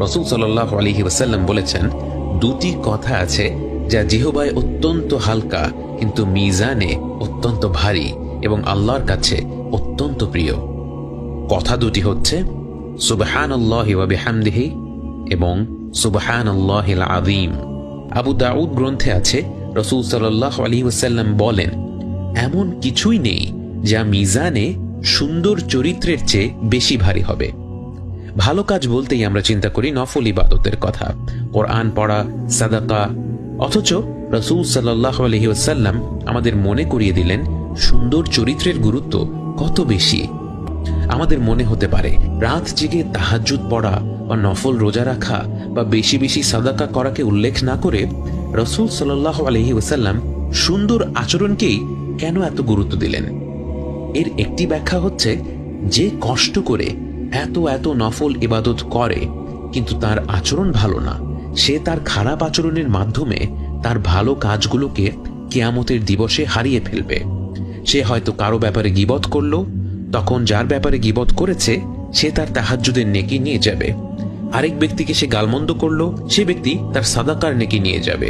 রাসূল সাল্লাল্লাহু আলাইহি ওয়াসাল্লাম বলেছেন, দুটি কথা আছে যা জিহ্বায় অত্যন্ত হালকা কিন্তু মিজানে অত্যন্ত ভারী এবং আল্লাহর কাছে অত্যন্ত প্রিয়। কথা দুটি হচ্ছে সুবহানাল্লাহি ওয়া বিহামদিহি এবং সুবহানাল্লাহিল আযীম। আবু দাউদ গ্রন্থে আছে, রাসূল সাল্লাল্লাহু আলাইহি ওয়াসাল্লাম বলেন, এমন কিছুই নেই যা মিজানে সুন্দর চরিত্রের চেয়ে বেশি ভারী হবে। ভালো কাজ বলতেই আমরা চিন্তা করি নফল ইবাদতের কথা, কোরআন পড়া, সাদাকা, অথচ রাসূল সাল্লাল্লাহু আলাইহি ওয়াসাল্লাম আমাদের মনে করিয়ে দিলেন সুন্দর চরিত্রের গুরুত্ব কত বেশি। আমাদের মনে হতে পারে রাত জেগে তাহাজ্জুদ পড়া বা নফল রোজা রাখা বা বেশি বেশি সাদাকা করাকে উল্লেখ না করে রাসূল সাল্লাল্লাহু আলাইহি ওয়াসাল্লাম সুন্দর আচরণকেই কেন এত গুরুত্ব দিলেন। এর একটি ব্যাখ্যা হচ্ছে, যে কষ্ট করে এত এত নফল ইবাদত করে কিন্তু তার আচরণ ভালো না, সে তার খারাপ আচরণের মাধ্যমে তার ভালো কাজগুলোকে কিয়ামতের দিবসে হারিয়ে ফেলবে। সে হয়তো কারো ব্যাপারে গীবত করলো, তখন যার ব্যাপারে গীবত করেছে সে তার তাহাজ্জুদের নেকি নিয়ে যাবে। আরেক ব্যক্তিকে সে গালমন্দ করলো, সে ব্যক্তি তার সাদাকার নেকি নিয়ে যাবে।